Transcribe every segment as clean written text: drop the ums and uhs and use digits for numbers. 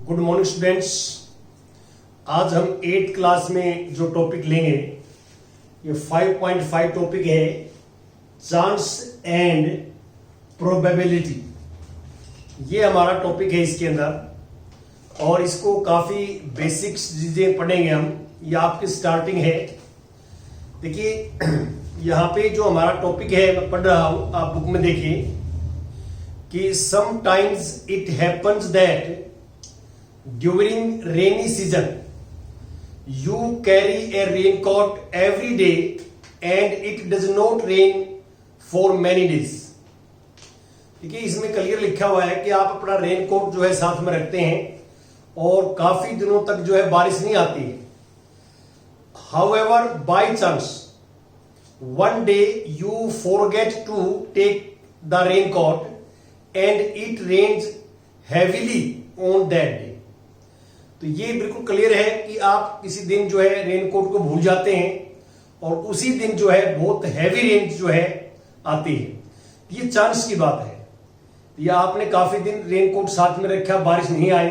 Good morning students. आज हम 8th class में जो टॉपिक लेंगे ये 5.5 टॉपिक है, चांस एंड प्रोबेबिलिटी। ये हमारा टॉपिक है इसके अंदर, और इसको काफी बेसिक्स चीजें पढ़ेंगे हम। ये आपकी स्टार्टिंग है। देखिए यहाँ पे जो हमारा टॉपिक है मैं पढ़ रहा हूं, आप बुक में देखिए कि sometimes it happens that during rainy season you carry a raincoat every day and it does not rain for many days। देखिए इसमें क्लियर लिखा हुआ है कि आप अपना रेनकोट जो है साथ में रखते हैं और काफी दिनों तक जो है बारिश नहीं आती है। However, by chance one day you forget to take the raincoat and it rains heavily on that day। तो ये बिल्कुल क्लियर है कि आप किसी दिन जो है रेनकोट को भूल जाते हैं और उसी दिन जो है बहुत हैवी रेन जो है आती है। ये चांस की बात है। या आपने काफी दिन रेनकोट साथ में रखा, बारिश नहीं आई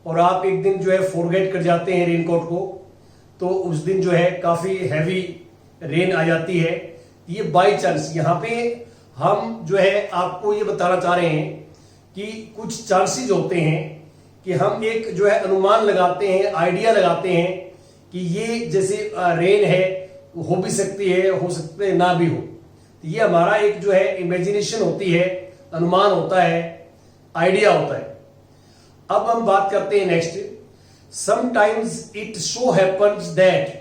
और आप एक दिन जो है फॉरगेट कर जाते हैं रेनकोट को, तो उस दिन जो है काफी हैवी रेन आ जाती है। ये बाई चांस, यहाँ पे हम जो है आपको ये बताना चाह रहे हैं कि कुछ चांसेस होते हैं कि हम एक जो है अनुमान लगाते हैं, आइडिया लगाते हैं कि ये जैसे रेन है हो भी सकती है, हो सकते है ना भी हो। तो ये हमारा एक जो है इमेजिनेशन होती है, अनुमान होता है, आइडिया होता है। अब हम बात करते हैं next, sometimes it so happens that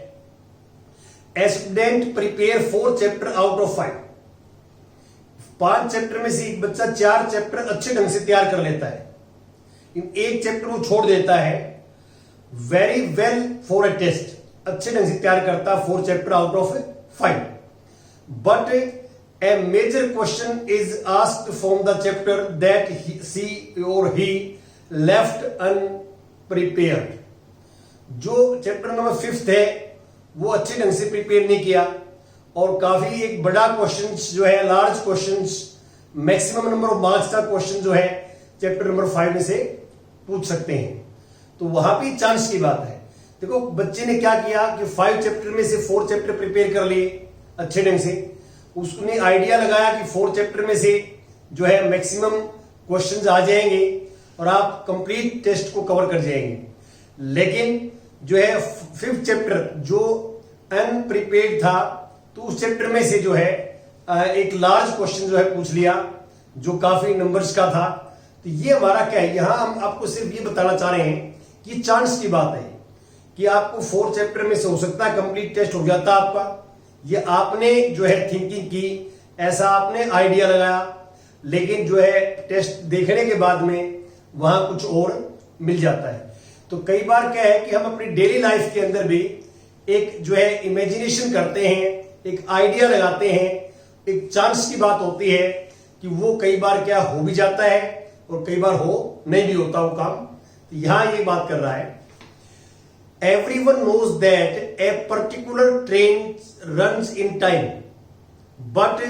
a student prepare 4 chapter out of 5। 5 chapter में से एक बच्चा 4 चैप्टर अच्छे ढंग से तैयार कर लेता है, एक चैप्टर वो छोड़ देता है। Very well for a test, अच्छे ढंग से तैयार करता है 4 chapter out of 5। But a major question is asked from the chapter that see और ही लेफ्ट अनप्रिपेयर्ड। जो चैप्टर नंबर 5 है वो अच्छे ढंग से प्रिपेयर नहीं किया और काफी एक बड़ा क्वेश्चन जो है, large question, maximum number of marks का क्वेश्चन जो है चैप्टर नंबर 5 में से पूछ सकते हैं। तो वहां भी चांस की बात है। देखो बच्चे ने क्या किया कि 5 चैप्टर में से 4 चैप्टर प्रिपेयर कर लिए अच्छे ढंग से। उसने आइडिया लगाया कि 4 चैप्टर में से जो है मैक्सिमम क्वेश्चंस आ जाएंगे और आप कंप्लीट टेस्ट को कवर कर जाएंगे। लेकिन जो है 5th चैप्टर जो अनप्रिपेयर्ड था, तो उस चैप्टर में से जो है एक लार्ज क्वेश्चन जो है पूछ लिया जो काफी नंबर्स का था। तो ये हमारा क्या है, यहां हम आपको सिर्फ ये बताना चाह रहे हैं कि चांस की बात है कि आपको 4 चैप्टर में से हो सकता है कंप्लीट टेस्ट हो जाता आपका। ये आपने जो है थिंकिंग की, ऐसा आपने आइडिया लगाया, लेकिन जो है टेस्ट देखने के बाद में वहां कुछ और मिल जाता है। तो कई बार क्या है कि हम अपनी डेली लाइफ के अंदर भी एक जो है इमेजिनेशन करते हैं, एक आइडिया लगाते हैं, एक चांस की बात होती है कि वो कई बार क्या हो भी जाता है और कई बार हो नहीं भी होता वो काम। तो यहां ये बात कर रहा है, everyone knows that a particular train runs in time but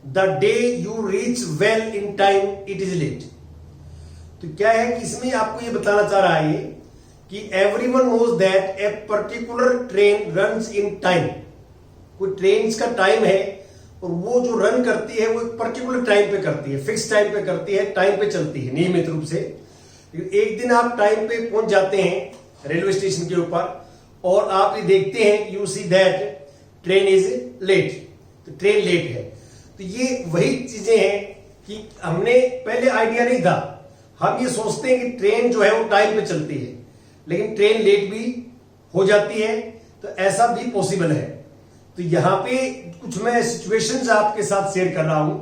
the day you reach well in time it is late. तो क्या है कि इसमें आपको ये बताना चाह रहा है कि everyone knows that a particular train runs in time. कोई ट्रेन का टाइम है और वो जो रन करती है वो एक पर्टिकुलर टाइम पे करती है, फिक्स टाइम पे करती है, टाइम पे चलती है नियमित रूप से। एक दिन आप टाइम पे पहुंच जाते हैं रेलवे स्टेशन के ऊपर और आप ये देखते हैं, you see that train is late, तो ट्रेन लेट है। तो ये वही चीजें हैं कि हमने पहले आइडिया नहीं था, हम ये सोचते हैं कि ट्रेन जो है वो टाइम पे चलती है, लेकिन ट्रेन लेट भी हो जाती है। तो ऐसा भी पॉसिबल है। तो यहां पे कुछ मैं सिचुएशंस आपके साथ शेयर कर रहा हूं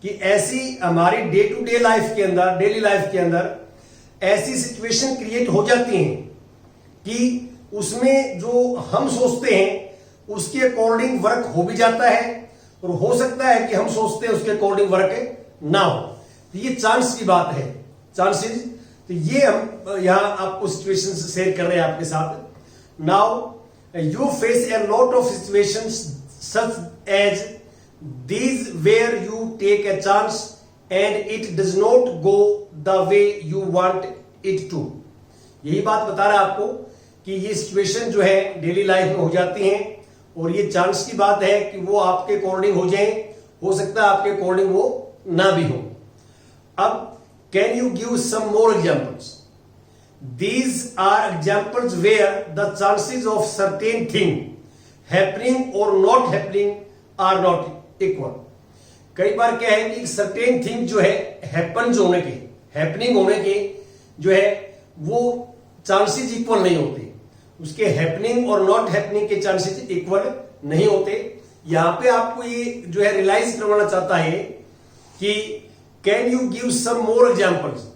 कि ऐसी हमारी डे टू डे लाइफ के अंदर, डेली लाइफ के अंदर ऐसी सिचुएशन क्रिएट हो जाती हैं कि उसमें जो हम सोचते हैं उसके अकॉर्डिंग वर्क हो भी जाता है और हो सकता है कि हम सोचते हैं उसके अकॉर्डिंग वर्क ना हो। तो ये चांस की बात है, चांसेस। तो ये हम यहां आपको सिचुएशन शेयर कर रहे हैं आपके साथ। Now you face a lot of situations such as these where you take a chance and it does not go the way you want it to। यही बात बता रहा है आपको कि ये सिचुएशन जो है डेली लाइफ में हो जाती हैं और ये चांस की बात है कि वो आपके अकॉर्डिंग हो जाए, हो सकता है आपके अकॉर्डिंग वो ना भी हो। अब can you give some more examples? These are examples where the chances of certain thing happening और not happening are not equal. कई बार क्या है कि सर्टेन थिंग जो है हैपन होने के, हैपनिंग होने के जो है वो चांसेस इक्वल नहीं होते, उसके हैपनिंग और नॉट हैपनिंग के चांसेस इक्वल नहीं होते। यहां पे आपको ये जो है रियलाइज करवाना चाहता है कि can you give some more examples?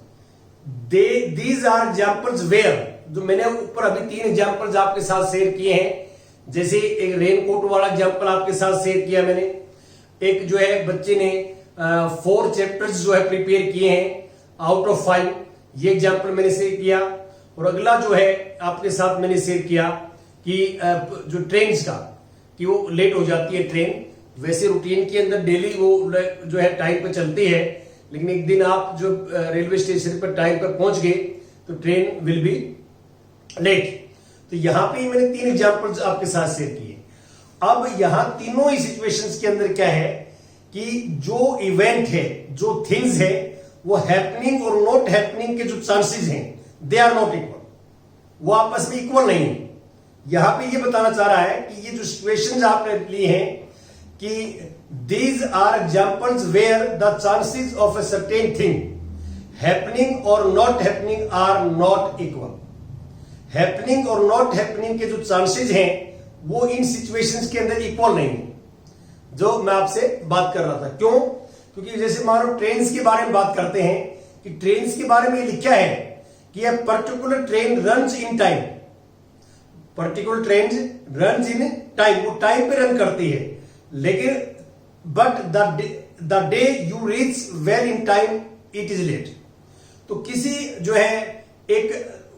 These are examples where, जो मैंने ऊपर अभी 3 एग्जांपल्स आपके साथ शेयर किए हैं, जैसे एक रेनकोट वाला एग्जांपल आपके साथ शेयर किया मैंने, एक जो है बच्चे ने 4 चैप्टर्स जो है प्रिपेयर किए हैं आउट ऑफ 5, ये एग्जांपल मैंने शेयर किया। और अगला जो है आपके साथ मैंने शेयर किया कि जो ट्रेन का कि वो लेट हो जाती है ट्रेन, वैसे रूटीन के अंदर डेली वो जो है टाइम पे चलती है, लेकिन एक दिन आप जो रेलवे स्टेशन पर टाइम पर पहुंच गए तो ट्रेन विल बी लेट। तो यहां पे मैंने 3 एग्जांपल्स आपके साथ शेयर किए। अब यहां तीनों ही सिचुएशंस के अंदर क्या है कि जो इवेंट है, जो थिंग्स है, वो हैपनिंग और नॉट हैपनिंग के जो चांसेस हैं दे आर नॉट इक्वल, वो आपस में इक्वल नहीं है। यहां पे ये बताना चाह रहा है कि ये जो सिचुएशंस आपने ली हैं कि these are examples where the chances of a certain thing happening और not happening are not equal. Happening और नॉट हैपनिंग के जो चांसेस हैं वो इन सिचुएशंस के अंदर इक्वल नहीं है, जो मैं आपसे बात कर रहा था। क्यों? क्योंकि जैसे मान लो ट्रेन्स के बारे में बात करते हैं कि ट्रेन्स के बारे में लिखा है कि a particular train runs in time, particular train run in time, वो टाइम पे रन करती है, लेकिन but the day you reach well in time it is late. तो किसी जो है एक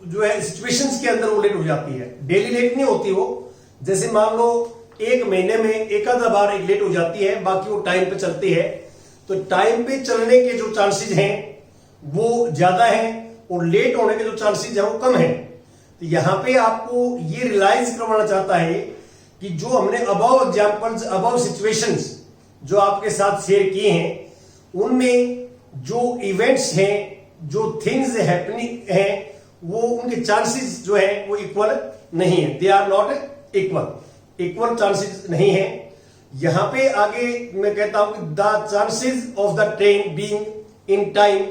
जो है सिचुएशंस के अंदर वो लेट हो जाती है, डेली लेट नहीं होती वो। जैसे मान लो 1 महीने में एक आधा बार एक लेट हो जाती है, बाकी वो टाइम पे चलती है। तो टाइम पे चलने के जो चांसेस हैं वो ज्यादा हैं और लेट होने के जो चांसेस हैं वो कम हैं। तो यहां पे आपको ये रियलाइज करवाना चाहता है कि जो हमने अबव एग्जांपल्स, अबव सिचुएशंस जो आपके साथ शेयर किए हैं, उनमें जो इवेंट्स हैं, जो थिंग्स हैपनिंग हैं, वो उनके चांसेस जो है वो इक्वल नहीं है, they are not equal, equal chances नहीं है। यहां पे आगे मैं कहता हूं कि the chances of the train being in time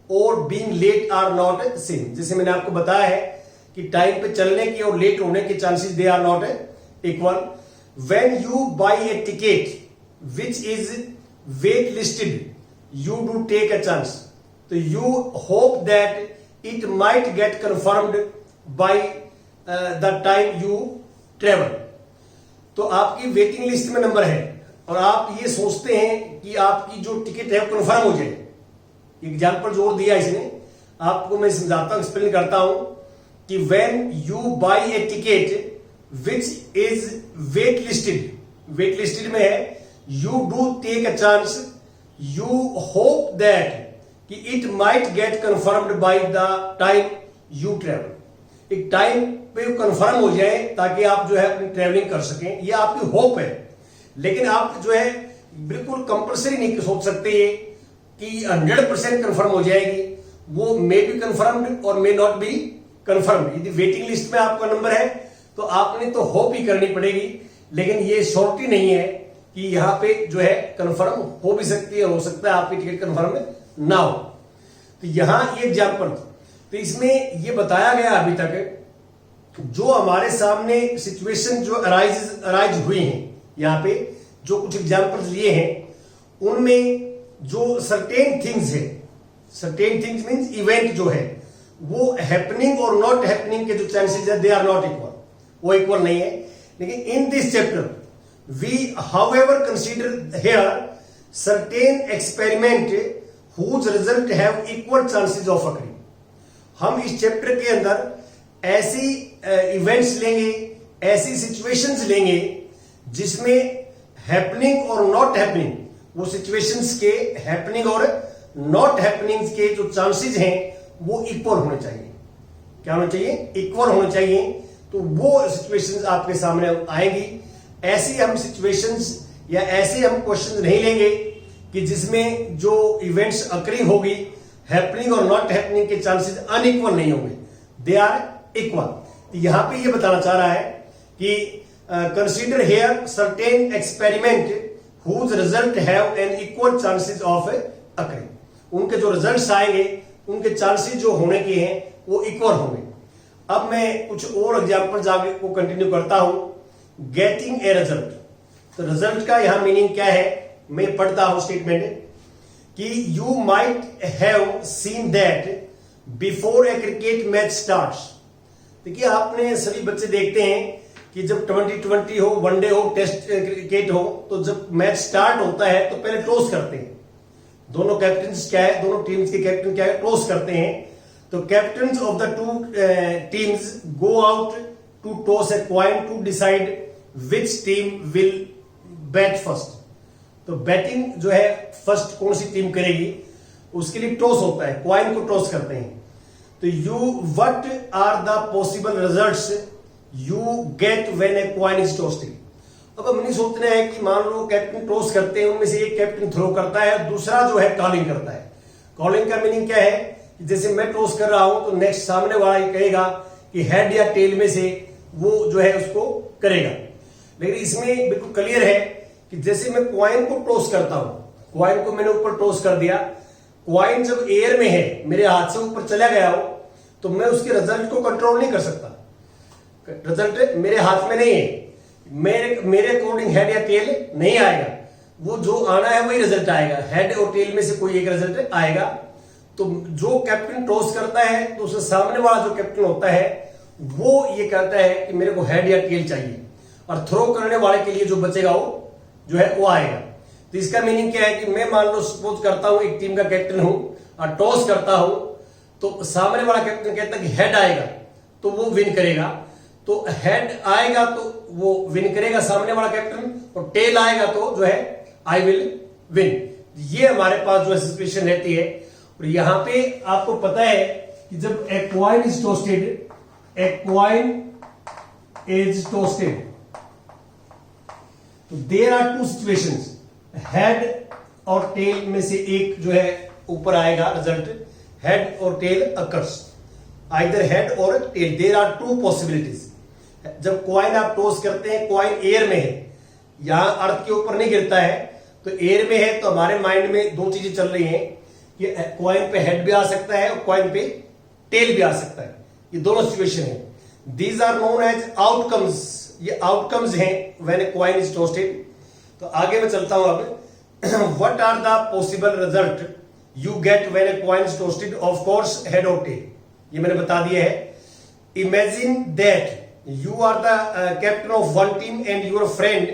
और being late are not same. जैसे मैंने आपको बताया है कि टाइम पे चलने के और लेट होने के chances they are not equal. When you buy a ticket which is wait listed you do take a chance, तो you hope that it might get confirmed by the time you travel. तो आपकी waiting list में number है और आप ये सोचते हैं कि आपकी जो टिकट है वो कंफर्म हो जाए। एग्जाम्पल जोड़ दिया इसने, आपको मैं समझाता हूं, एक्सप्लेन करता हूं कि when you buy a ticket which is wait listed, wait listed में है, you do take a chance, you hope that कि it might get confirmed by the time you travel. एक टाइम पे कंफर्म हो जाए ताकि आप जो है अपनी ट्रेवलिंग कर सकें, ये आपकी होप है। लेकिन आप जो है बिल्कुल कंपल्सरी नहीं सोच सकते कि 100% कंफर्म हो जाएगी, वो मे बी कंफर्म्ड और मे नॉट बी कंफर्म्ड। यदि वेटिंग लिस्ट में आपका नंबर है तो आपने तो होप ही करनी पड़ेगी, लेकिन ये श्योरिटी नहीं है कि यहां पे जो है कंफर्म हो भी सकती है, हो सकता है आपकी टिकट कंफर्म ना हो। तो यहां ये एग्जाम्पल, तो इसमें ये बताया गया अभी तक जो हमारे सामने सिचुएशन जो अराइज हुई हैं, यहां पे जो कुछ एग्जाम्पल्स लिए हैं, उनमें जो सर्टेन थिंग्स है, सर्टेन थिंग्स मींस इवेंट जो है, वो हैपनिंग और नॉट हैपनिंग के जो चांसेस है दे आर नॉट इक्वल, वो इक्वल नहीं है। लेकिन in this chapter we however consider here certain experiment whose result have equal chances of occurring. हम इस चैप्टर के अंदर ऐसी इवेंट्स लेंगे, ऐसी सिचुएशंस लेंगे जिसमें हैपनिंग और नॉट हैपनिंग, वो सिचुएशंस के हैपनिंग और नॉट हैपनिंग के जो चांसेस हैं वो इक्वल होने चाहिए। क्या होना चाहिए, इक्वल होना चाहिए। तो वो सिचुएशंस आपके सामने आएंगी। ऐसी हम सिचुएशंस या ऐसे हम क्वेश्चन नहीं लेंगे कि जिसमें जो इवेंट्स अकरिंग होगी, हैपनिंग और नॉट हैपनिंग के चांसेस अनइक्वल नहीं होंगे, दे आर इक्वल। तो यहां पे ये बताना चाह रहा है कि consider here certain experiment whose result have an equal chances of occurring. उनके जो रिजल्ट्स आएंगे उनके चांसेस जो होने के हैं वो इक्वल होंगे। अब मैं कुछ और एग्जांपल्स आगे को कंटिन्यू करता हूं। गेटिंग ए रिजल्ट, तो रिजल्ट का यहां मीनिंग क्या है, मैं पढ़ता हूं स्टेटमेंट कि you might have seen that before A cricket match starts. देखिए आपने सभी बच्चे देखते हैं कि जब 2020 हो, वनडे हो, टेस्ट क्रिकेट हो, तो जब मैच स्टार्ट होता है तो पहले टॉस करते हैं। दोनों कैप्टन क्या है, दोनों टीम्स के कैप्टन क्या है, टॉस करते हैं। तो captain of the two teams go out to toss a coin to decide which team will bat first. तो बैटिंग जो है फर्स्ट कौन सी टीम करेगी उसके लिए टॉस होता है, कॉइन को टॉस करते हैं। तो what are the possible results you get when a coin is tossed. अब हम नहीं सोचते हैं कि मान लो कैप्टन टॉस करते हैं, उनमें से एक कैप्टन थ्रो करता है, दूसरा जो है कॉलिंग करता है। कॉलिंग का मीनिंग क्या है कि जैसे मैं टॉस कर रहा हूं तो नेक्स्ट सामने वाला ये कहेगा कि हेड या टेल में से वो जो है उसको करेगा। लेकिन इसमें बिल्कुल क्लियर है कि जैसे मैं कॉइन को टॉस करता हूं, कॉइन को मैंने ऊपर टॉस कर दिया, कॉइन जब एयर में है, मेरे हाथ से ऊपर चला गया हो, तो मैं उसके रिजल्ट को कंट्रोल नहीं कर सकता। रिजल्ट मेरे हाथ में नहीं है, मेरे अकॉर्डिंग हेड या टेल नहीं आएगा। वो जो आना है वही रिजल्ट आएगा, हेड और टेल में से कोई एक रिजल्ट आएगा। तो जो कैप्टन टॉस करता है तो उसके सामने वाला जो कैप्टन होता है वो ये कहता है कि मेरे को हेड या टेल चाहिए, और थ्रो करने वाले के लिए जो बचेगा वो जो है वो आएगा। तो इसका मीनिंग क्या है कि मैं मान लो सपोज करता हूं एक टीम का कैप्टन हूं और टॉस करता हूं, तो सामने वाला कैप्टन कहता है कि हेड आएगा तो वो विन करेगा। तो हेड आएगा तो वो विन करेगा सामने वाला कैप्टन, और टेल आएगा तो जो है आई विल विन। ये हमारे पास जो है सिचुएशन रहती है। और यहां पे आपको पता है कि जब a coin is tossed, a coin is tossed, तो there are two situations, head और टेल में से एक जो है ऊपर आएगा रिजल्ट, हेड और टेल अकर्स, आइदर हेड और tail, there are two possibilities. जब कॉइन आप टॉस करते हैं, कॉइन एयर में है, यहां अर्थ के ऊपर नहीं गिरता है, तो एयर में है, तो हमारे माइंड में दो चीजें चल रही हैं कि कॉइन पे हेड भी आ सकता है और कॉइन पे टेल भी आ सकता है। ये दोनों सिचुएशन है। These are known as outcomes, ये आउटकम्स हैं when a coin is tossed. तो आगे मैं चलता हूं अब। What are the possible result you get when a coin is tossed, of course head और टेल, ये मैंने बता दिया है। Imagine that you are the captain of one team and your friend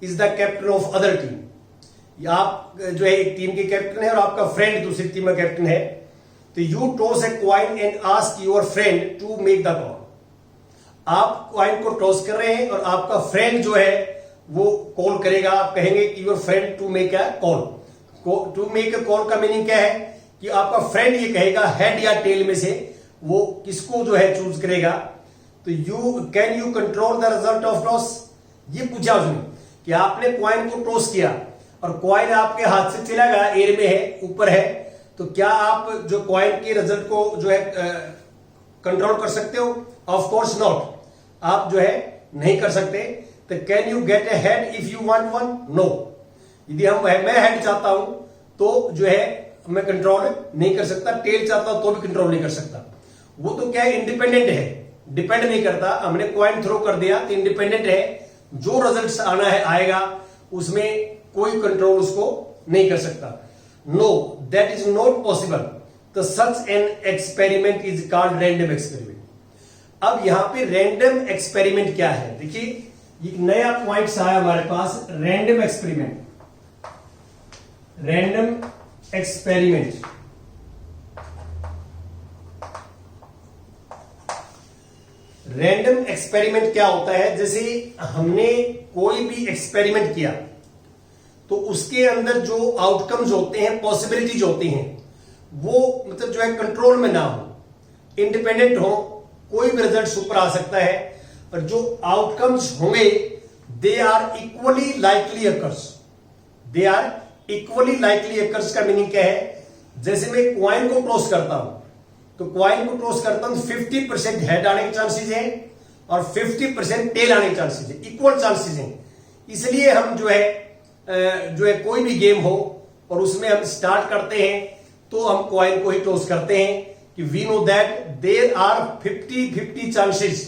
is the captain of other team। आप जो है एक टीम के कैप्टन है और आपका फ्रेंड दूसरी टीम का कैप्टन है। तो you toss a coin and ask your friend to make the call. आप कॉइन को टॉस कर रहे हैं और आपका फ्रेंड जो है वो कॉल करेगा। आप कहेंगे कि your friend to make a call. To make a call का मीनिंग क्या है कि आपका फ्रेंड ये कहेगा हेड या टेल में से वो किसको जो है चूज करेगा। तो can you control the result of toss, ये पूछा उसने कि आपने कॉइन को टॉस किया और कॉइन आपके हाथ से चला गया, एयर में है, ऊपर है, तो क्या आप जो कॉइन के रिजल्ट को जो है कंट्रोल कर सकते हो? ऑफ कोर्स नॉट, आप जो है नहीं कर सकते। तो can you get a head if you want one? No. यदि मैं हेड चाहता हूं तो जो है मैं कंट्रोल नहीं कर सकता, टेल चाहता हूं तो भी कंट्रोल नहीं कर सकता। वो तो क्या है, इंडिपेंडेंट है, डिपेंड नहीं करता। हमने कॉइन थ्रो कर दिया तो इंडिपेंडेंट है, जो रिजल्ट आना है आएगा, उसमें कोई कंट्रोल उसको नहीं कर सकता। No, that is not possible. तो such an experiment is called random experiment. अब यहां पे रैंडम एक्सपेरिमेंट क्या है, देखिए एक नया पॉइंट आया हमारे पास, random experiment. Random experiment, random experiment क्या होता है? जैसे हमने कोई भी एक्सपेरिमेंट किया तो उसके अंदर जो आउटकम्स होते हैं, पॉसिबिलिटीज होती हैं, वो मतलब जो है कंट्रोल में ना हो। इंडिपेंडेंट हो, कोई भी रिजल्ट ऊपर आ सकता है, और जो आउटकम्स होंगे they are equally likely occurs. They are equally likely occurs का मीनिंग क्या है? जैसे मैं क्वाइन को टॉस करता हूं, तो क्वाइन को टॉस करता हूं 50% हेड आने के चांसेस हैं और 50% टेल आने के चांसेस हैं, इक्वल चांसेस हैं। इसलिए हम जो है कोई भी गेम हो और उसमें हम स्टार्ट करते हैं तो हम क्वाइन को ही टॉस करते हैं कि we know that there are 50-50 chances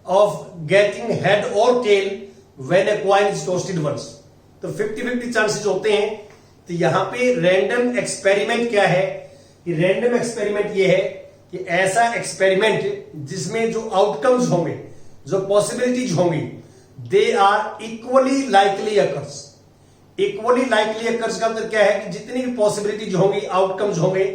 of getting head और tail when a coin is tossed once. तो 50-50 चांसेस होते हैं। तो यहां पे रैंडम एक्सपेरिमेंट क्या है? कि रैंडम एक्सपेरिमेंट ये है कि ऐसा एक्सपेरिमेंट जिसमें जो आउटकम्स होंगे, जो पॉसिबिलिटीज होंगी, they are equally likely occurs. Equally likely occurs का मतलब क्या है? कि जितनी भी पॉसिबिलिटीज होंगी, आउटकम्स होंगे,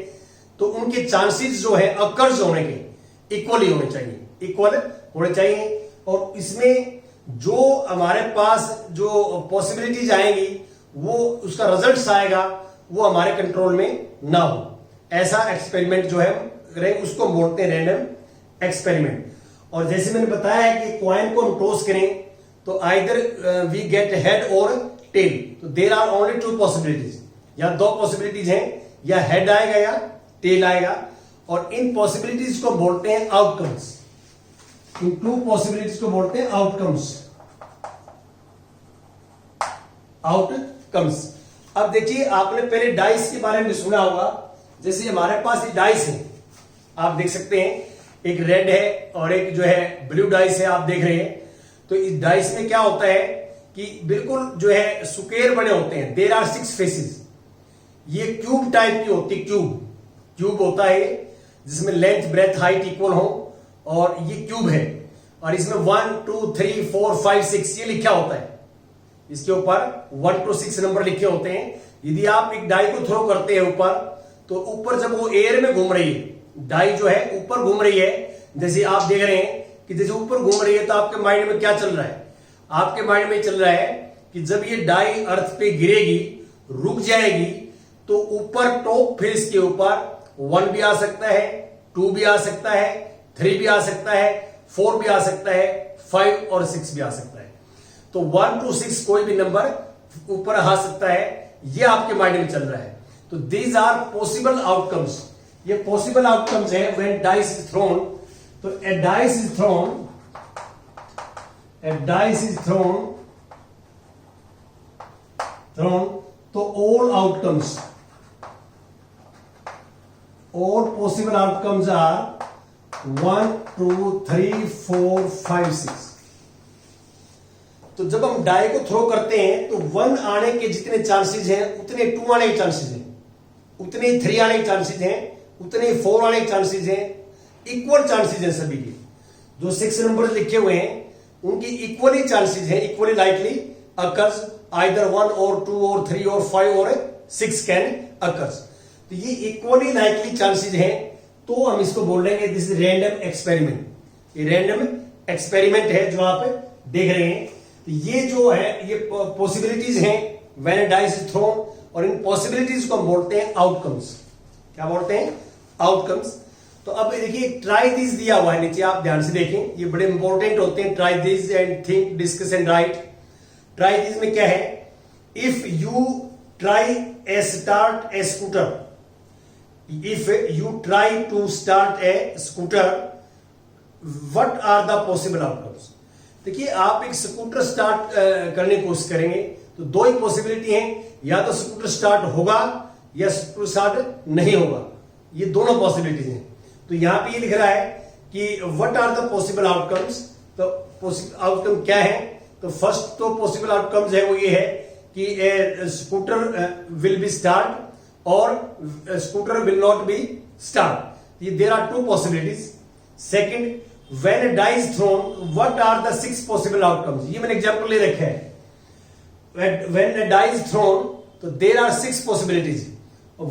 तो उनके चांसेस जो है अकर्स होने के इक्वली होने चाहिए, इक्वल होने चाहिए। और इसमें जो हमारे पास जो पॉसिबिलिटीज आएंगी, वो उसका रिजल्ट आएगा, वो हमारे कंट्रोल में ना हो। ऐसा एक्सपेरिमेंट जो है करें उसको बोलते हैं रैंडम एक्सपेरिमेंट। और जैसे मैंने बताया है कि क्वाइन को हम टॉस करें तो आइदर वी गेट हेड और टेल। तो देयर आर ओनली 2 पॉसिबिलिटीज, या 2 पॉसिबिलिटीज हैं, या हेड आएगा या टेल आएगा। और इन पॉसिबिलिटीज को बोलते हैं आउटकम्स। इन 2 पॉसिबिलिटीज को बोलते हैं आउटकम्स। आउटकम्स। अब देखिए, आपने पहले डाइस के बारे में सुना होगा। जैसे हमारे पास ये डाइस है, आप देख सकते हैं, एक रेड है और एक जो है ब्लू डाइस है, आप देख रहे हैं। तो इस डाइस में क्या होता है कि बिल्कुल जो है स्क्वायर बने होते हैं। There are 6 faces. ये क्यूब टाइप की होती है, क्यूब होता है जिसमें लेंथ ब्रेथ हाइट इक्वल हो, और ये क्यूब है। और इसमें 1 2 3 4 5 6 ये लिखा होता है। इसके ऊपर 1 to 6 नंबर लिखे होते हैं। यदि आप एक डाई को थ्रो करते हैं ऊपर, तो ऊपर जब वो एयर में घूम रही है, डाई जो है ऊपर घूम रही है, जैसे आप देख रहे हैं कि जैसे ऊपर घूम रही है, तो आपके माइंड में क्या चल रहा है? आपके माइंड में चल रहा है कि जब ये डाई अर्थ पे गिरेगी, रुक जाएगी, तो ऊपर टॉप फेस के ऊपर 1 भी आ सकता है, 2 भी आ सकता है, 3 भी आ सकता है, 4 भी आ सकता है, 5 और 6 भी आ सकता है। तो 1 to 6 कोई भी नंबर ऊपर आ सकता है, ये आपके माइंड में चल रहा है। तो दीज आर पॉसिबल आउटकम्स। ये पॉसिबल आउटकम्स है व्हेन डाइस इज थ्रोन। तो ए डाइस इज थ्रोन, तो all outcomes, all possible outcomes are 1 2 3 4 5 6। तो जब हम डाई को थ्रो करते हैं तो 1 आने के जितने चांसेस हैं उतने 2 आने के चांसेस हैं, उतने 3 आने के चांसेस हैं, उतने 4 आने के चांसेस हैं। इक्वल चांसेस हैं सभी के। जो 6 नंबर लिखे हुए हैं उनकी इक्वली चांसेस हैं, इक्वली लाइकली अकर्स, आइदर 1 और 2 और 3 और 5 और 6 कैन अकर्स। तो ये इक्वली लाइकली चांसेस हैं, तो हम इसको बोल रहे हैं दिस इज रैंडम एक्सपेरिमेंट। ये रैंडम एक्सपेरिमेंट है जो आप देख रहे हैं। तो ये जो है ये पॉसिबिलिटीज हैं when a dice is throne, और इन पॉसिबिलिटीज को हम बोलते हैं आउटकम्स। क्या बोलते हैं? आउटकम्स। तो अब देखिए ट्राई दिस दिया हुआ है नीचे, आप ध्यान से देखें, ये बड़े इंपॉर्टेंट होते हैं। Try this and think, discuss and write. Try this में क्या है? If you try a start a scooter, if you try to start a scooter, what are the possible outcomes? देखिए, आप एक स्कूटर स्टार्ट करने की कोशिश करेंगे तो 2 ही पॉसिबिलिटी हैं, या तो स्कूटर स्टार्ट होगा या स्कूटर स्टार्ट नहीं होगा। ये दोनों पॉसिबिलिटीज हैं। तो यहां पे ये लिख रहा है कि what are the possible outcomes. तो आउटकम क्या है? तो फर्स्ट तो पॉसिबल आउटकम्स है वो ये है कि a scooter will be start और scooter will not be start. ये there are 2 possibilities. Second, when a die is thrown, what are the 6 possible outcomes? ये मैंने एग्जांपल ले रखा है। when a die is thrown, तो there are 6 possibilities,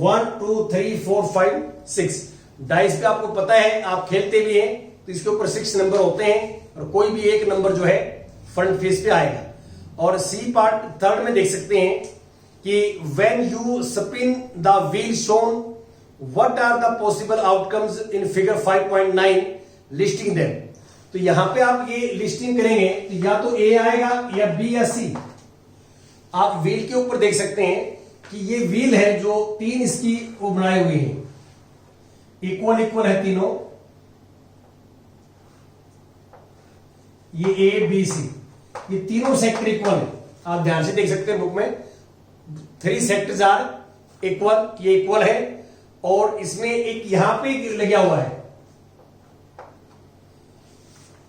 1 2 3 4 5 6। डाइस पे आपको पता है, आप खेलते भी हैं तो इसके ऊपर 6 नंबर होते हैं, और कोई भी एक नंबर जो है फ्रंट फेस पे आएगा। और सी पार्ट थर्ड में देख सकते हैं कि when you spin the wheel shown, what are the possible outcomes in figure 5.9 listing them. तो यहां पे आप ये लिस्टिंग करेंगे तो या तो ए आएगा या बी या सी। आप व्हील के ऊपर देख सकते हैं कि ये व्हील है जो तीन इसकी वो बनाए हुए हैं, इक्वल इक्वल है तीनों, ये ए बी सी, ये तीनों सेक्टर इक्वल है। आप ध्यान से देख सकते हैं बुक में 3 सेक्टर्स आर इक्वल, ये इक्वल है और इसमें एक यहां पे लगा हुआ है।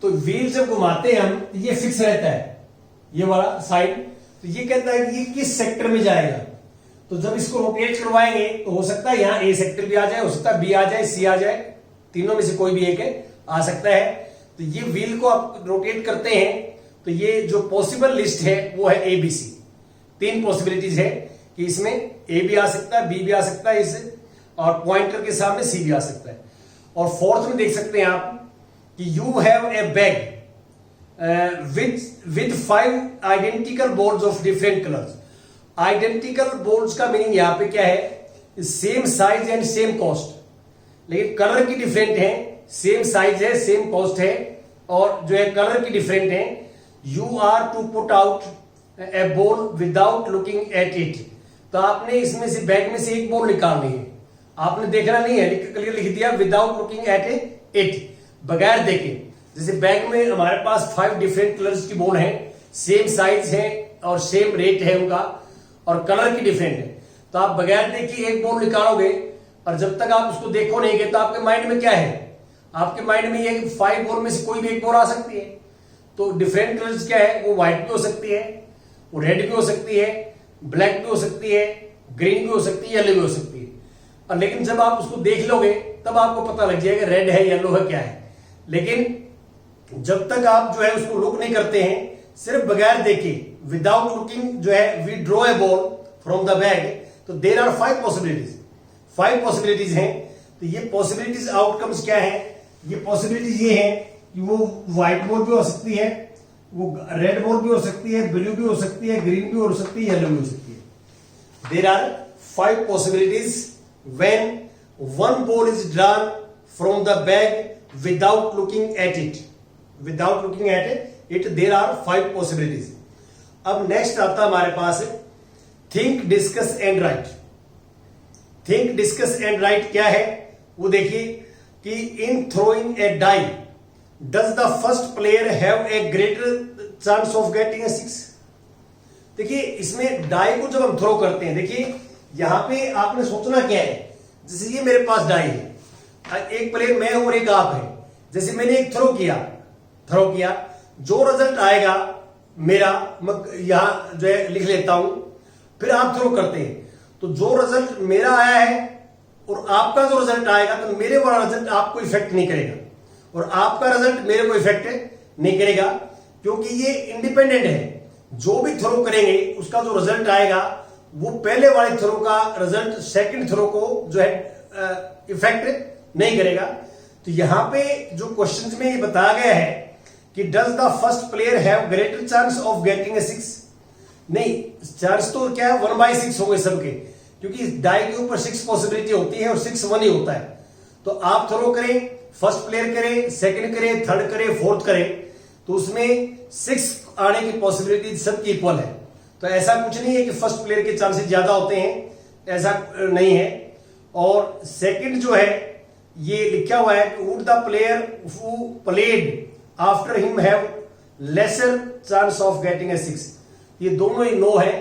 तो व्हील जब घुमाते हैं हम ये फिक्स रहता है, ये वाला साइड। तो ये कहता है कि ये किस सेक्टर में जाएगा। तो जब इसको रोटेट करवाएंगे तो हो सकता है यहां ए सेक्टर भी आ जाए, हो सकता है बी आ जाए, सी आ जाए, तीनों में से कोई भी एक है आ सकता है। तो ये व्हील को आप रोटेट करते हैं तो ये जो पॉसिबल लिस्ट है वो है ए बी सी। 3 पॉसिबिलिटीज है कि इसमें ए भी आ सकता है, बी भी आ सकता है इस, और पॉइंटर के सामने सी भी आ सकता है। और फोर्थ में देख सकते हैं आप कि you have a bag with 5 identical boards of different colors। Identical boards का मीनिंग यहां पे क्या है, same size and same cost, लेकिन कलर की डिफरेंट है, सेम साइज है सेम कॉस्ट है और जो है कलर की डिफरेंट है। You are to put out a ball without looking at it. तो आपने इसमें से बैग में से एक बॉल निकालनी है, आपने देखना नहीं है, क्लियर लिख दिया विदाउट लुकिंग एट इट, बगैर देखे। जैसे बैग में हमारे पास 5 डिफरेंट कलर्स की बॉल है, सेम साइज है और सेम रेट है उनका और कलर की डिफरेंट है। तो आप बगैर देखे एक बॉल निकालोगे और जब तक आप उसको देखो नहीं गए तो आपके माइंड में क्या है, आपके माइंड में ये 5 बॉल में से कोई भी एक बॉल आ सकती है। तो डिफरेंट कलर्स क्या है, वो व्हाइट भी हो सकती है, वो रेड भी हो सकती है, ब्लैक भी हो सकती है, ग्रीन भी हो सकती है, येलो भी हो सकती है। और लेकिन जब आप उसको देख लोगे तब आपको पता लग जाएगा रेड है येलो है क्या है। लेकिन जब तक आप जो है उसको लुक नहीं करते हैं, सिर्फ बगैर देखे विदाउट लुकिंग जो है we draw a ball from the bag, तो देर आर 5 पॉसिबिलिटीज, 5 पॉसिबिलिटीज हैं। तो ये पॉसिबिलिटीज आउटकम्स क्या है, ये पॉसिबिलिटीज ये है कि वो व्हाइट बॉल भी हो सकती है, वो रेड बॉल भी हो सकती है, ब्लू भी हो सकती है, ग्रीन भी हो सकती है, येलो भी हो सकती है। There are 5 possibilities when one ball is drawn from the bag without looking at it, without looking at it there are 5 possibilities। अब नेक्स्ट आता हमारे पास think discuss and write. Think discuss and write क्या है वो देखिए कि in throwing a die does the first player have a greater chance of getting a 6। देखिए इसमें डाई को जब हम थ्रो करते हैं, देखिए यहां पे आपने सोचना क्या है, जैसे ये मेरे पास डाई है, एक प्लेयर मैं हूं और एक आप है। जैसे मैंने एक थ्रो किया, जो रिजल्ट आएगा मेरा यहां जो है लिख लेता हूं, फिर आप थ्रो करते हैं तो जो रिजल्ट मेरा आया है और आपका जो रिजल्ट आएगा तो मेरे वाला रिजल्ट आपको इफेक्ट नहीं करेगा और आपका रिजल्ट मेरे को इफेक्ट नहीं करेगा, क्योंकि ये इंडिपेंडेंट है। जो भी थ्रो करेंगे उसका जो रिजल्ट आएगा वो पहले वाले थ्रो का रिजल्ट सेकंड थ्रो को जो है इफेक्ट नहीं करेगा। तो यहां पे जो क्वेश्चन में ये बताया गया है कि does the first player have greater chance of getting a 6, नहीं, चांस तो क्या है 1/6 होंगे सबके, क्योंकि डाई के ऊपर 6 पॉसिबिलिटी होती है और 6 1 ही होता है। तो आप थ्रो करें, फर्स्ट प्लेयर करें, सेकंड करें, थर्ड करें, फोर्थ करें, तो उसमें 6 आने की पॉसिबिलिटी सबकी इक्वल है। तो ऐसा कुछ नहीं है कि फर्स्ट प्लेयर के चांसेस ज्यादा होते हैं, ऐसा नहीं है। और सेकंड जो है ये लिखा हुआ है would the player who played after him have laser chance of getting a 6। ये दोनों ही नो है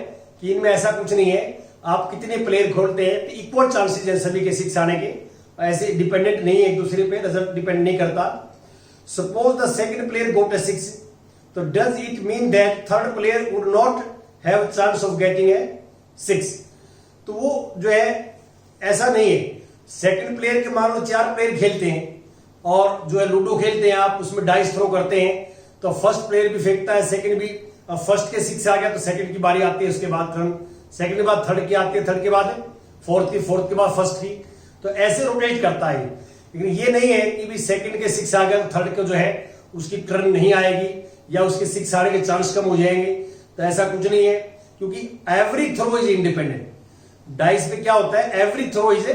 कि इनमें ऐसा कुछ नहीं है। आप कितने प्लेयर खोलते हैं तो इक्वल चांसेस हैं सभी के 6 आने के, ऐसे डिपेंडेंट नहीं है एक दूसरे पे, रिजल्ट डिपेंड नहीं करता। सपोज द सेकंड प्लेयर गोट ए 6, तो does it mean that third player would not have chance of getting a 6? तो वो जो है ऐसा नहीं है। सेकंड प्लेयर के मान लो 4 प्लेयर खेलते हैं और जो है लूडो खेलते हैं आप, उसमें डाइस थ्रो करते हैं तो फर्स्ट प्लेयर भी फेंकता है, सेकंड भी। अब फर्स्ट के 6 आ गया तो सेकंड की बारी आती है, उसके बाद सेकंड के बाद थर्ड की आती है, थर्ड के बाद फोर्थ की, फोर्थ के बाद फर्स्ट की। तो ऐसे रोटेट करता है। लेकिन ये नहीं है कि भी सेकंड के 6 आ गया तो थर्ड का जो है उसकी टर्न नहीं आएगी या उसके 6 आने के चांस कम हो जाएंगे, तो ऐसा कुछ नहीं है, क्योंकि every throw is independent. Dice पे क्या होता है, एवरी थ्रो इज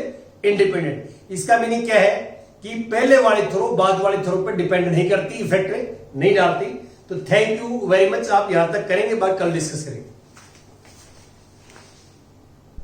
इंडिपेंडेंट। इसका मीनिंग क्या है कि पहले वाली थ्रो बाद वाली थ्रो पर डिपेंड नहीं करती, इफेक्ट नहीं डालती। तो थैंक यू वेरी मच, आप यहां तक करेंगे, बाकी कल डिस्कस करेंगे।